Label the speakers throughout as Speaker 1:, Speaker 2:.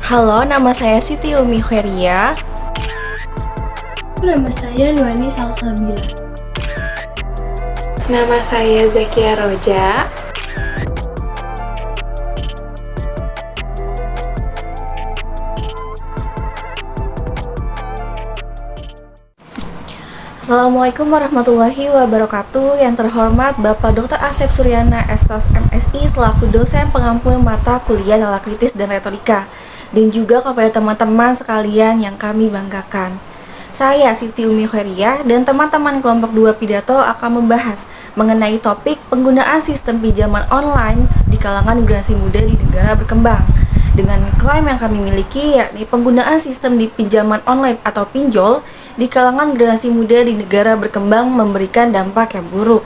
Speaker 1: Halo, nama saya Siti Umi Khairia.
Speaker 2: Nama saya Nuani Salsabila.
Speaker 3: Nama saya Zakia Roja.
Speaker 1: Assalamualaikum warahmatullahi wabarakatuh. Yang terhormat Bapak Dr. Asep Suryana, Estos MSI, selaku dosen pengampu mata kuliah nalar kritis dan retorika, dan juga kepada teman-teman sekalian yang kami banggakan. Saya Siti Umi Khairia dan teman-teman kelompok 2 pidato akan membahas mengenai topik penggunaan sistem pinjaman online di kalangan generasi muda di negara berkembang. Dengan klaim yang kami miliki, yakni penggunaan sistem di pinjaman online atau pinjol di kalangan generasi muda di negara berkembang memberikan dampak yang buruk,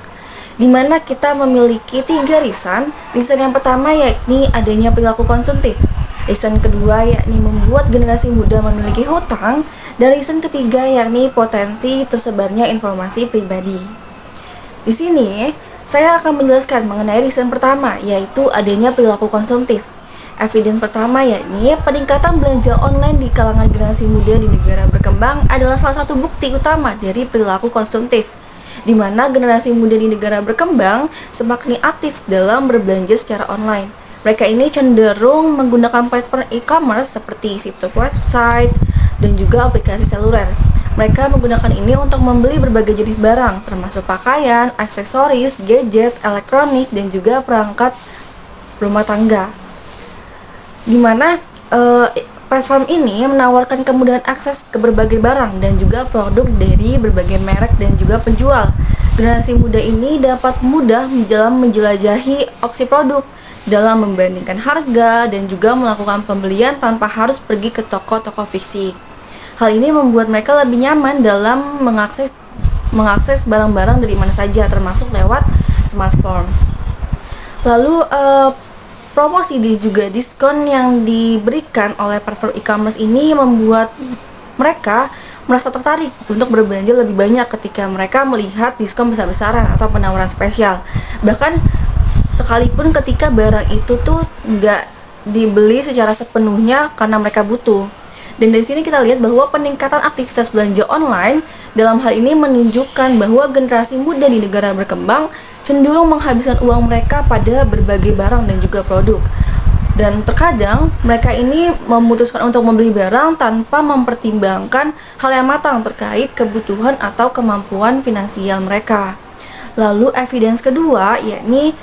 Speaker 1: di mana kita memiliki 3 reason. Reason yang pertama yakni adanya perilaku konsumtif. Reason kedua yakni membuat generasi muda memiliki hutang, dan reason ketiga yakni potensi tersebarnya informasi pribadi. Di sini saya akan menjelaskan mengenai reason pertama, yaitu adanya perilaku konsumtif. Evidence pertama yakni peningkatan belanja online di kalangan generasi muda di negara berkembang adalah salah satu bukti utama dari perilaku konsumtif, di mana generasi muda di negara berkembang semakin aktif dalam berbelanja secara online. Mereka ini cenderung menggunakan platform e-commerce seperti situs website dan juga aplikasi seluler. Mereka menggunakan ini untuk membeli berbagai jenis barang, termasuk pakaian, aksesoris, gadget, elektronik, dan juga perangkat rumah tangga. Di mana platform ini menawarkan kemudahan akses ke berbagai barang dan juga produk dari berbagai merek dan juga penjual. Generasi muda ini dapat mudah dalam menjelajahi opsi produk, dalam membandingkan harga, dan juga melakukan pembelian tanpa harus pergi ke toko-toko fisik. Hal ini membuat mereka lebih nyaman dalam mengakses barang-barang dari mana saja, termasuk lewat smartphone. Lalu promosi dan juga diskon yang diberikan oleh platform e-commerce ini membuat mereka merasa tertarik untuk berbelanja lebih banyak ketika mereka melihat diskon besar-besaran atau penawaran spesial. Bahkan sekalipun ketika barang itu tuh nggak dibeli secara sepenuhnya karena mereka butuh. Dan dari sini kita lihat bahwa peningkatan aktivitas belanja online dalam hal ini menunjukkan bahwa generasi muda di negara berkembang cenderung menghabiskan uang mereka pada berbagai barang dan juga produk. Dan terkadang mereka ini memutuskan untuk membeli barang tanpa mempertimbangkan hal yang matang terkait kebutuhan atau kemampuan finansial mereka. Lalu evidence kedua yakni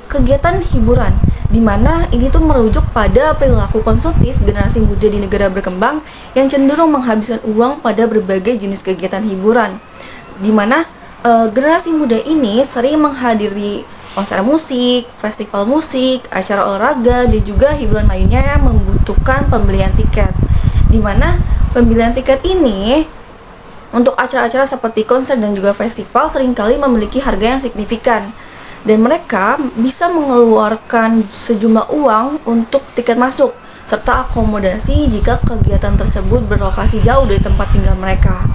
Speaker 1: kegiatan hiburan, di mana ini tuh merujuk pada perilaku konsumtif generasi muda di negara berkembang yang cenderung menghabiskan uang pada berbagai jenis kegiatan hiburan, di mana generasi muda ini sering menghadiri konser musik, festival musik, acara olahraga, dan juga hiburan lainnya yang membutuhkan pembelian tiket, di mana pembelian tiket ini untuk acara-acara seperti konser dan juga festival seringkali memiliki harga yang signifikan, dan mereka bisa mengeluarkan sejumlah uang untuk tiket masuk serta akomodasi jika kegiatan tersebut berlokasi jauh dari tempat tinggal mereka.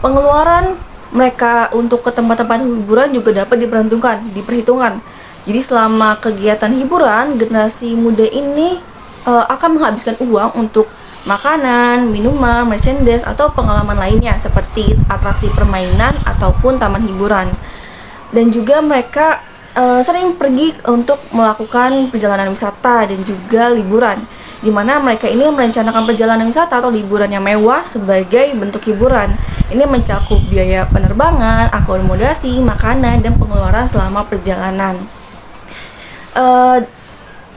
Speaker 1: Pengeluaran mereka untuk ke tempat-tempat hiburan juga dapat diperhitungkan. Jadi selama kegiatan hiburan, generasi muda ini akan menghabiskan uang untuk makanan, minuman, merchandise, atau pengalaman lainnya seperti atraksi permainan ataupun taman hiburan. Dan juga mereka sering pergi untuk melakukan perjalanan wisata dan juga liburan, di mana mereka ini merencanakan perjalanan wisata atau liburan yang mewah sebagai bentuk hiburan. Ini mencakup biaya penerbangan, akomodasi, makanan, dan pengeluaran selama perjalanan.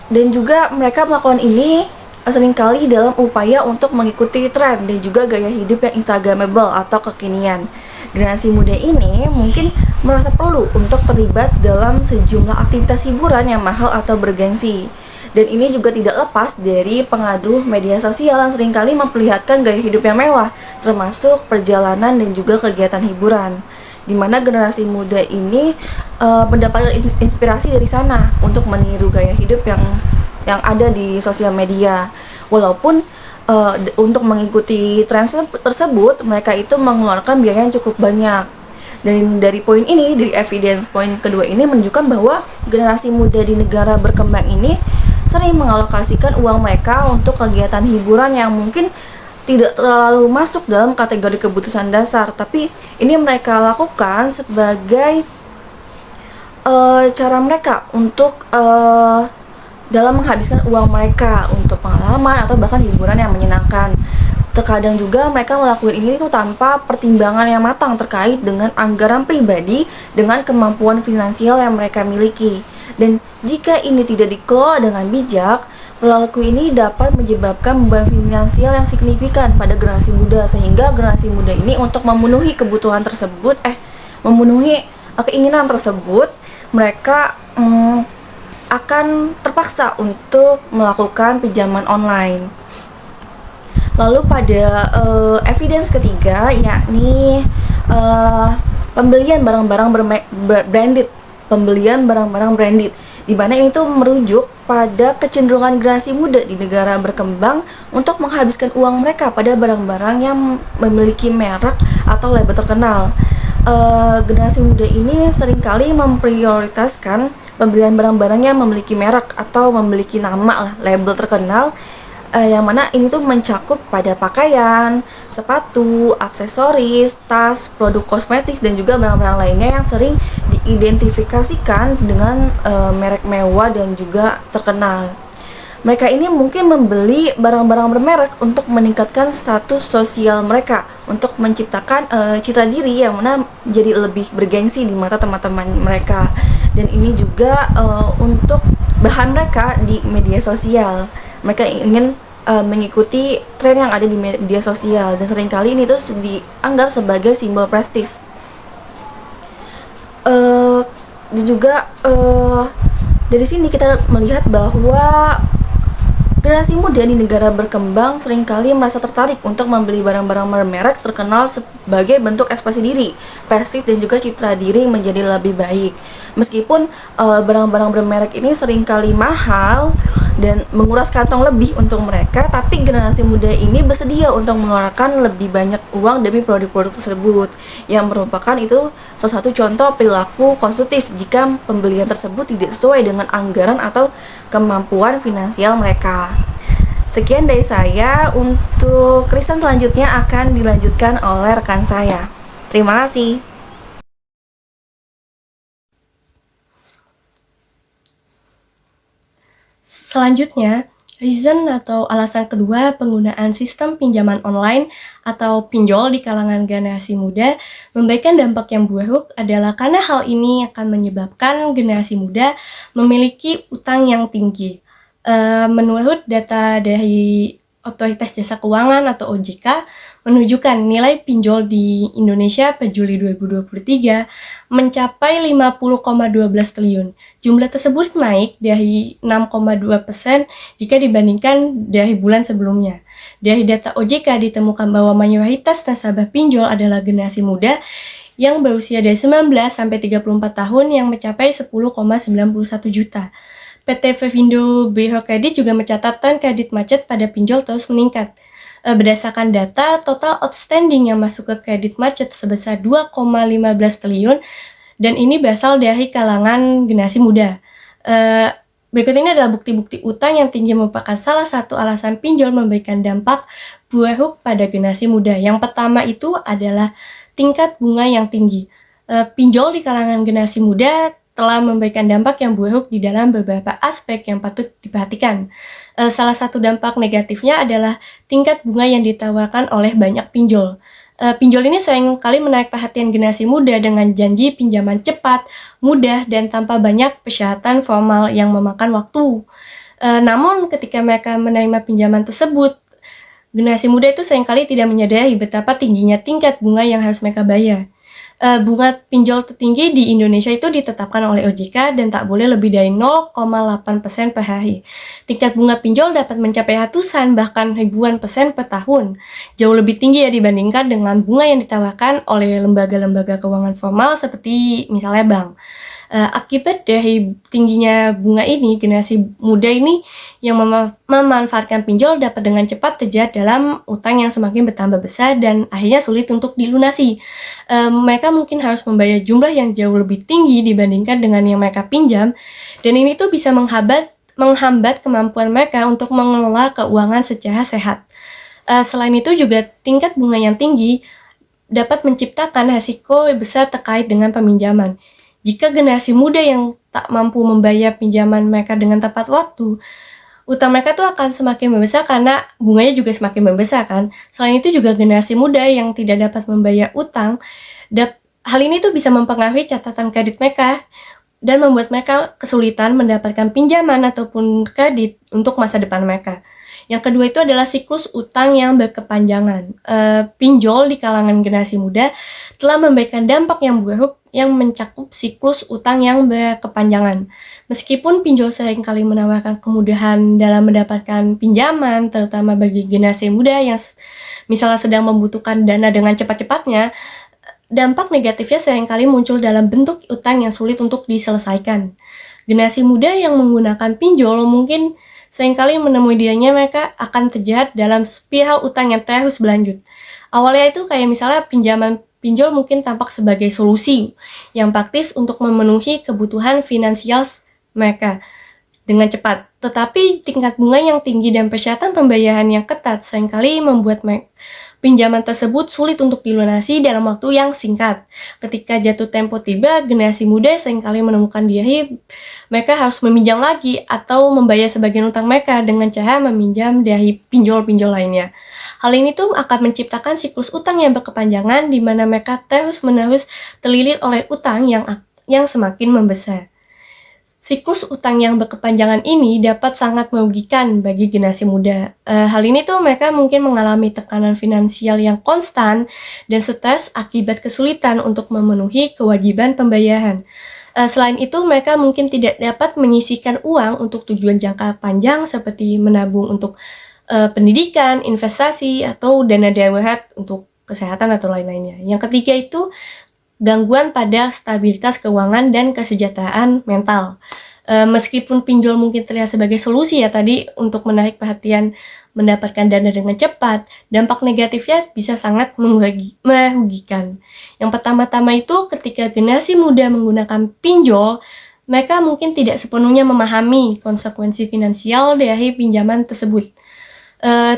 Speaker 1: Dan juga mereka melakukan ini seringkali dalam upaya untuk mengikuti tren dan juga gaya hidup yang instagramable atau kekinian. Generasi muda ini mungkin merasa perlu untuk terlibat dalam sejumlah aktivitas hiburan yang mahal atau bergengsi. Dan ini juga tidak lepas dari pengaruh media sosial yang seringkali memperlihatkan gaya hidup yang mewah, termasuk perjalanan dan juga kegiatan hiburan, di mana generasi muda ini mendapatkan inspirasi dari sana untuk meniru gaya hidup yang ada di sosial media. Walaupun untuk mengikuti tren tersebut mereka itu mengeluarkan biaya yang cukup banyak. Dan dari poin ini, dari evidence poin kedua ini menunjukkan bahwa generasi muda di negara berkembang ini sering mengalokasikan uang mereka untuk kegiatan hiburan yang mungkin tidak terlalu masuk dalam kategori kebutuhan dasar, tapi ini mereka lakukan sebagai cara mereka untuk dalam menghabiskan uang mereka untuk pengalaman atau bahkan hiburan yang menyenangkan. Terkadang juga mereka melakukan ini itu tanpa pertimbangan yang matang terkait dengan anggaran pribadi dengan kemampuan finansial yang mereka miliki. Dan jika ini tidak dikelola dengan bijak, perilaku ini dapat menyebabkan beban finansial yang signifikan pada generasi muda, sehingga generasi muda ini untuk memenuhi kebutuhan tersebut, memenuhi keinginan tersebut, mereka akan terpaksa untuk melakukan pinjaman online. Lalu pada evidence ketiga, yakni pembelian barang-barang branded, di mana ini tuh merujuk pada kecenderungan generasi muda di negara berkembang untuk menghabiskan uang mereka pada barang-barang yang memiliki merek atau label terkenal. Generasi muda ini seringkali memprioritaskan pembelian barang-barang yang memiliki merek atau memiliki nama label terkenal, yang mana ini tuh mencakup pada pakaian, sepatu, aksesoris, tas, produk kosmetik, dan juga barang-barang lainnya yang sering diidentifikasikan dengan merek mewah dan juga terkenal. Mereka ini mungkin membeli barang-barang bermerek untuk meningkatkan status sosial mereka, untuk menciptakan citra diri yang mana menjadi lebih bergengsi di mata teman-teman mereka. Dan ini juga untuk bahan mereka di media sosial. Mereka ingin mengikuti tren yang ada di media sosial, dan seringkali ini tuh dianggap sebagai simbol prestis. Dan juga dari sini kita melihat bahwa generasi muda di negara berkembang seringkali merasa tertarik untuk membeli barang-barang bermerek terkenal sebagai bentuk ekspresi diri, prestis, dan juga citra diri menjadi lebih baik. Meskipun barang-barang bermerek ini seringkali mahal dan menguras kantong lebih untuk mereka, tapi generasi muda ini bersedia untuk mengeluarkan lebih banyak uang demi produk-produk tersebut, yang merupakan itu salah satu contoh perilaku konsumtif jika pembelian tersebut tidak sesuai dengan anggaran atau kemampuan finansial mereka. Sekian dari saya. Untuk riset selanjutnya akan dilanjutkan oleh rekan saya. Terima kasih.
Speaker 2: Selanjutnya, reason atau alasan kedua penggunaan sistem pinjaman online atau pinjol di kalangan generasi muda memberikan dampak yang buruk adalah karena hal ini akan menyebabkan generasi muda memiliki utang yang tinggi. Menurut data dari Otoritas Jasa Keuangan atau OJK menunjukkan nilai pinjol di Indonesia pada Juli 2023 mencapai 50,12 triliun. Jumlah tersebut naik dari 6,2% jika dibandingkan dari bulan sebelumnya. Dari data OJK ditemukan bahwa mayoritas nasabah pinjol adalah generasi muda yang berusia dari 19 sampai 34 tahun yang mencapai 10,91 juta. PT Frevindo Biro Kredit juga mencatatkan kredit macet pada pinjol terus meningkat. Berdasarkan data, total outstanding yang masuk ke kredit macet sebesar 2,15 triliun dan ini berasal dari kalangan generasi muda. Berikut ini adalah bukti-bukti utang yang tinggi merupakan salah satu alasan pinjol memberikan dampak buruk pada generasi muda. Yang pertama itu adalah tingkat bunga yang tinggi. Pinjol di kalangan generasi muda telah memberikan dampak yang buruk di dalam beberapa aspek yang patut diperhatikan. Salah satu dampak negatifnya adalah tingkat bunga yang ditawarkan oleh banyak pinjol. Pinjol ini seringkali menarik perhatian generasi muda dengan janji pinjaman cepat, mudah, dan tanpa banyak persyaratan formal yang memakan waktu. Namun ketika mereka menerima pinjaman tersebut, generasi muda itu seringkali tidak menyadari betapa tingginya tingkat bunga yang harus mereka bayar. Bunga pinjol tertinggi di Indonesia itu ditetapkan oleh OJK dan tak boleh lebih dari 0,8% per hari. Tingkat bunga pinjol dapat mencapai ratusan bahkan ribuan persen per tahun. Jauh lebih tinggi ya dibandingkan dengan bunga yang ditawarkan oleh lembaga-lembaga keuangan formal seperti misalnya bank. Akibat dari tingginya bunga ini, generasi muda ini yang memanfaatkan pinjol dapat dengan cepat terjerat dalam utang yang semakin bertambah besar dan akhirnya sulit untuk dilunasi. Mereka mungkin harus membayar jumlah yang jauh lebih tinggi dibandingkan dengan yang mereka pinjam, dan ini tuh bisa menghambat menghambat kemampuan mereka untuk mengelola keuangan secara sehat. Selain itu juga tingkat bunga yang tinggi dapat menciptakan risiko besar terkait dengan peminjaman. Jika generasi muda yang tak mampu membayar pinjaman mereka dengan tepat waktu, utang mereka tuh akan semakin membesar karena bunganya juga semakin membesar kan. Selain itu juga generasi muda yang tidak dapat membayar utang, hal ini tuh bisa mempengaruhi catatan kredit mereka dan membuat mereka kesulitan mendapatkan pinjaman ataupun kredit untuk masa depan mereka. Yang kedua itu adalah siklus utang yang berkepanjangan. Pinjol di kalangan generasi muda telah memberikan dampak yang buruk yang mencakup siklus utang yang berkepanjangan. Meskipun pinjol seringkali menawarkan kemudahan dalam mendapatkan pinjaman, terutama bagi generasi muda yang misalnya sedang membutuhkan dana dengan cepat-cepatnya, dampak negatifnya seringkali muncul dalam bentuk utang yang sulit untuk diselesaikan. Generasi muda yang menggunakan pinjol mungkin seringkali menemui dirinya mereka akan terjerat dalam spiral utang yang terus berlanjut. Awalnya itu kayak misalnya pinjaman pinjol mungkin tampak sebagai solusi yang praktis untuk memenuhi kebutuhan finansial mereka dengan cepat. Tetapi tingkat bunga yang tinggi dan persyaratan pembayaran yang ketat seringkali membuat pinjaman tersebut sulit untuk dilunasi dalam waktu yang singkat. Ketika jatuh tempo tiba, generasi muda seringkali menemukan diri mereka harus meminjam lagi atau membayar sebagian utang mereka dengan cara meminjam dari pinjol-pinjol lainnya. Hal ini tuh akan menciptakan siklus utang yang berkepanjangan di mana mereka terus-menerus terlilit oleh utang yang semakin membesar. Siklus utang yang berkepanjangan ini dapat sangat merugikan bagi generasi muda. Hal ini tuh mereka mungkin mengalami tekanan finansial yang konstan dan stres akibat kesulitan untuk memenuhi kewajiban pembayaran. Selain itu, mereka mungkin tidak dapat menyisihkan uang untuk tujuan jangka panjang seperti menabung untuk pendidikan, investasi, atau dana darurat untuk kesehatan atau lain-lainnya. Yang ketiga itu gangguan pada stabilitas keuangan dan kesejahteraan mental. Meskipun pinjol mungkin terlihat sebagai solusi ya tadi untuk menarik perhatian mendapatkan dana dengan cepat, dampak negatifnya bisa sangat merugikan. Yang pertama-tama itu ketika generasi muda menggunakan pinjol, mereka mungkin tidak sepenuhnya memahami konsekuensi finansial dari pinjaman tersebut.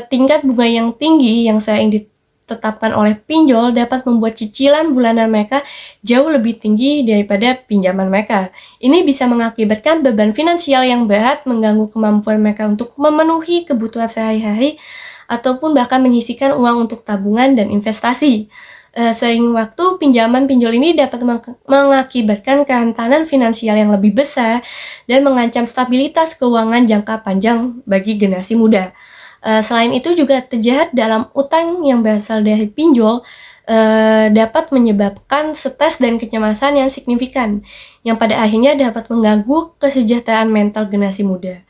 Speaker 2: Tingkat bunga yang tinggi yang sering ditetapkan oleh pinjol dapat membuat cicilan bulanan mereka jauh lebih tinggi daripada pinjaman mereka. Ini bisa mengakibatkan beban finansial yang berat, mengganggu kemampuan mereka untuk memenuhi kebutuhan sehari-hari, ataupun bahkan menyisihkan uang untuk tabungan dan investasi. Seiring waktu, pinjaman pinjol ini dapat mengakibatkan kerentanan finansial yang lebih besar dan mengancam stabilitas keuangan jangka panjang bagi generasi muda. Selain itu juga terjerat dalam utang yang berasal dari pinjol dapat menyebabkan stres dan kecemasan yang signifikan, yang pada akhirnya dapat mengganggu kesejahteraan mental generasi muda.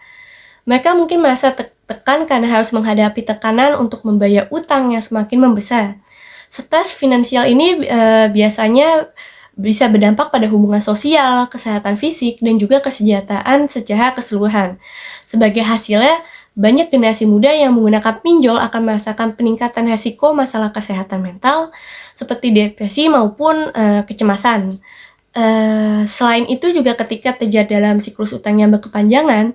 Speaker 2: Mereka mungkin merasa tertekan karena harus menghadapi tekanan untuk membayar utang yang semakin membesar. Stres finansial ini biasanya bisa berdampak pada hubungan sosial, kesehatan fisik, dan juga kesejahteraan secara keseluruhan. Sebagai hasilnya, banyak generasi muda yang menggunakan pinjol akan merasakan peningkatan risiko masalah kesehatan mental seperti depresi maupun kecemasan. Selain itu juga ketika terjadi dalam siklus utang yang berkepanjangan,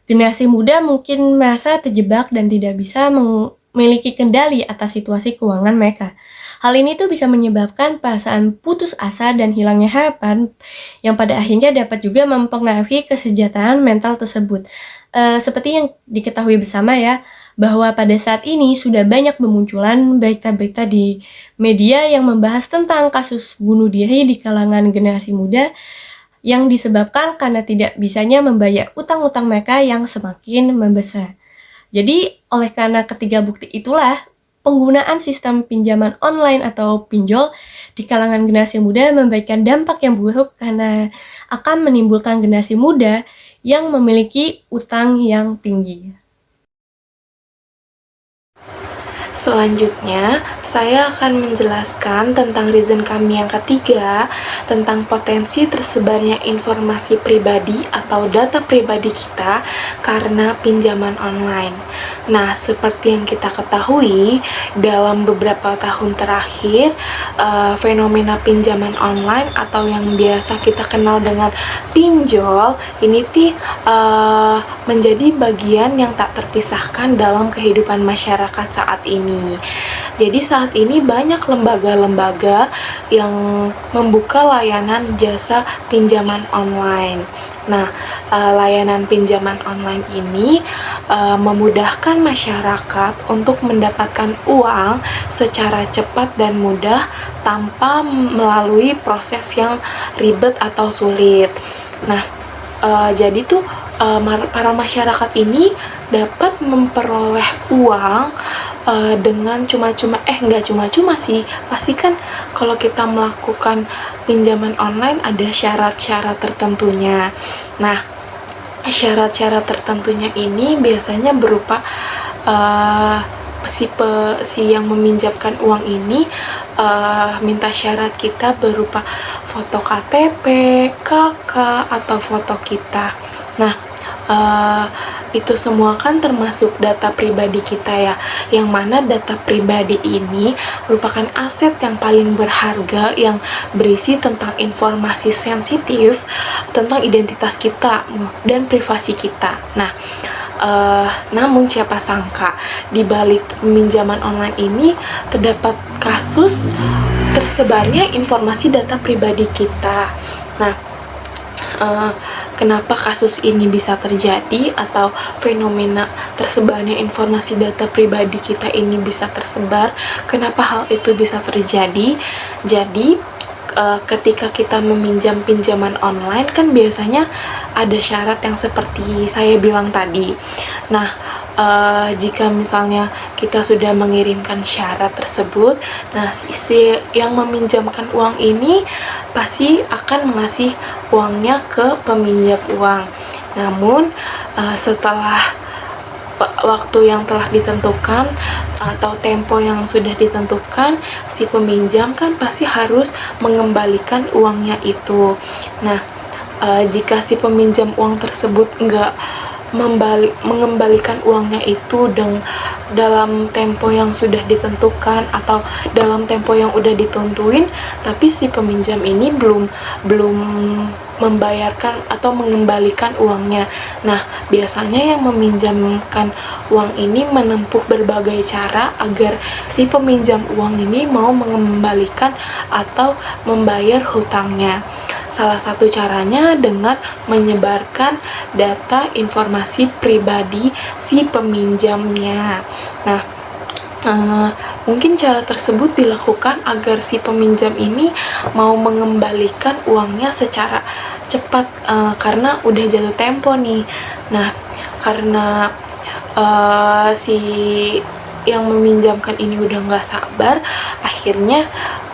Speaker 2: generasi muda mungkin merasa terjebak dan tidak bisa memiliki kendali atas situasi keuangan mereka. Hal ini tuh bisa menyebabkan perasaan putus asa dan hilangnya harapan yang pada akhirnya dapat juga mempengaruhi kesejahteraan mental tersebut. Seperti yang diketahui bersama ya, bahwa pada saat ini sudah banyak bermunculan berita-berita di media yang membahas tentang kasus bunuh diri di kalangan generasi muda yang disebabkan karena tidak bisanya membayar utang-utang mereka yang semakin membesar. Jadi, oleh karena ketiga bukti itulah, penggunaan sistem pinjaman online atau pinjol di kalangan generasi muda memberikan dampak yang buruk karena akan menimbulkan generasi muda yang memiliki utang yang tinggi.
Speaker 3: Selanjutnya, saya akan menjelaskan tentang reason kami yang ketiga, tentang potensi tersebarnya informasi pribadi atau data pribadi kita karena pinjaman online. Nah, seperti yang kita ketahui, dalam beberapa tahun terakhir, fenomena pinjaman online atau yang biasa kita kenal dengan pinjol, ini menjadi bagian yang tak terpisahkan dalam kehidupan masyarakat saat ini. Jadi saat ini banyak lembaga-lembaga yang membuka layanan jasa pinjaman online. Nah, layanan pinjaman online ini memudahkan masyarakat untuk mendapatkan uang secara cepat dan mudah tanpa melalui proses yang ribet atau sulit. Nah, jadi para masyarakat ini dapat memperoleh uang dengan cuma-cuma, nggak cuma-cuma sih, pasti kan kalau kita melakukan pinjaman online ada syarat-syarat tertentunya. Nah, syarat-syarat tertentunya ini biasanya berupa si yang meminjamkan uang ini minta syarat kita berupa foto KTP, KK, atau foto kita. Nah, itu semua kan termasuk data pribadi kita ya, yang mana data pribadi ini merupakan aset yang paling berharga yang berisi tentang informasi sensitif tentang identitas kita dan privasi kita. Nah, namun siapa sangka di balik pinjaman online ini terdapat kasus tersebarnya informasi data pribadi kita. Nah, kenapa kasus ini bisa terjadi atau fenomena tersebarnya informasi data pribadi kita ini bisa tersebar? Kenapa hal itu bisa terjadi? Jadi, ketika kita meminjam pinjaman online kan biasanya ada syarat yang seperti saya bilang tadi. Nah, jika misalnya kita sudah mengirimkan syarat tersebut, nah si yang meminjamkan uang ini pasti akan mengasih uangnya ke peminjam uang. Namun setelah waktu yang telah ditentukan atau tempo yang sudah ditentukan, si peminjam kan pasti harus mengembalikan uangnya itu. Nah, jika si peminjam uang tersebut nggak mengembalikan uangnya itu dalam tempo yang sudah ditentukan atau dalam tempo yang udah ditentuin, tapi si peminjam ini belum membayarkan atau mengembalikan uangnya. Nah, biasanya yang meminjamkan uang ini menempuh berbagai cara agar si peminjam uang ini mau mengembalikan atau membayar hutangnya. Salah satu caranya dengan menyebarkan data informasi pribadi si peminjamnya. Nah, mungkin cara tersebut dilakukan agar si peminjam ini mau mengembalikan uangnya secara cepat karena udah jatuh tempo nih. Nah, karena si yang meminjamkan ini udah nggak sabar, akhirnya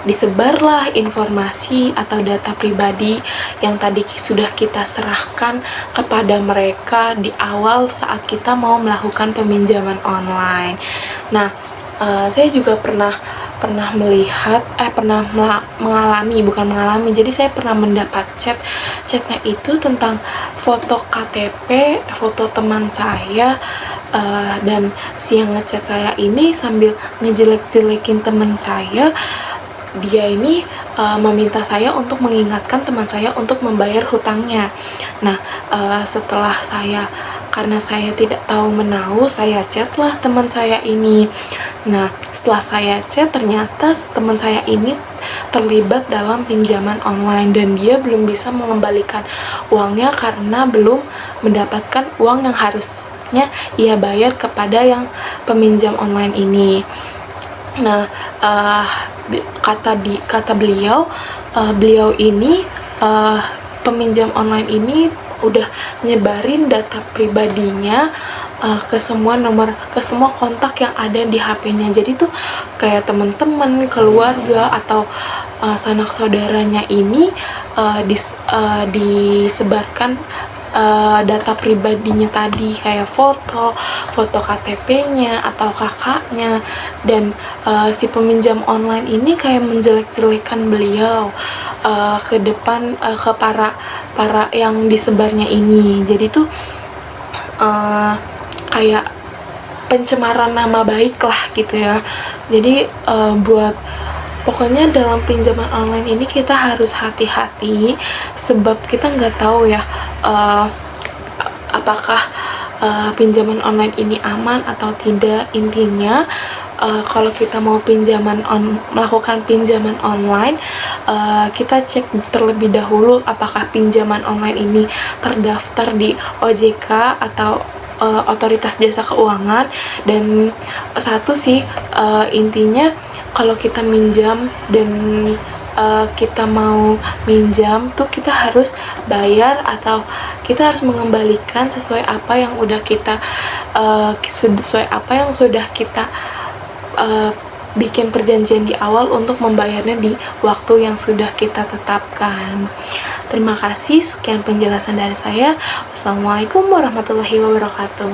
Speaker 3: disebarlah informasi atau data pribadi yang tadi sudah kita serahkan kepada mereka di awal saat kita mau melakukan peminjaman online. Nah, saya juga pernah mengalami, jadi saya pernah mendapat chatnya itu tentang foto KTP, foto teman saya, dan si yang ngechat saya ini sambil ngejelek-jelekin teman saya. Dia ini meminta saya untuk mengingatkan teman saya untuk membayar hutangnya. Nah, karena saya tidak tahu menahu, saya chatlah teman saya ini. Nah, setelah saya chat, ternyata teman saya ini terlibat dalam pinjaman online dan dia belum bisa mengembalikan uangnya karena belum mendapatkan uang yang harusnya ia bayar kepada yang peminjam online ini. Nah, kata beliau ini peminjam online ini udah nyebarin data pribadinya ke semua kontak yang ada di HP-nya. Jadi tuh kayak teman-teman, keluarga atau sanak saudaranya ini disebarkan data pribadinya tadi, kayak foto KTP-nya atau kakaknya. Dan si peminjam online ini kayak menjelek-jelekan beliau ke depan, ke para yang disebarnya ini. Jadi tuh kayak pencemaran nama baik lah gitu ya. Jadi pokoknya dalam pinjaman online ini kita harus hati-hati, sebab kita nggak tahu ya apakah pinjaman online ini aman atau tidak. Intinya kalau kita mau melakukan pinjaman online, kita cek terlebih dahulu apakah pinjaman online ini terdaftar di OJK atau Otoritas Jasa Keuangan. Dan satu sih, intinya kalau kita minjam dan kita mau minjam tuh kita harus bayar atau kita harus mengembalikan sesuai apa yang sudah kita bikin perjanjian di awal untuk membayarnya di waktu yang sudah kita tetapkan. Terima kasih, sekian penjelasan dari saya. Wassalamualaikum warahmatullahi wabarakatuh.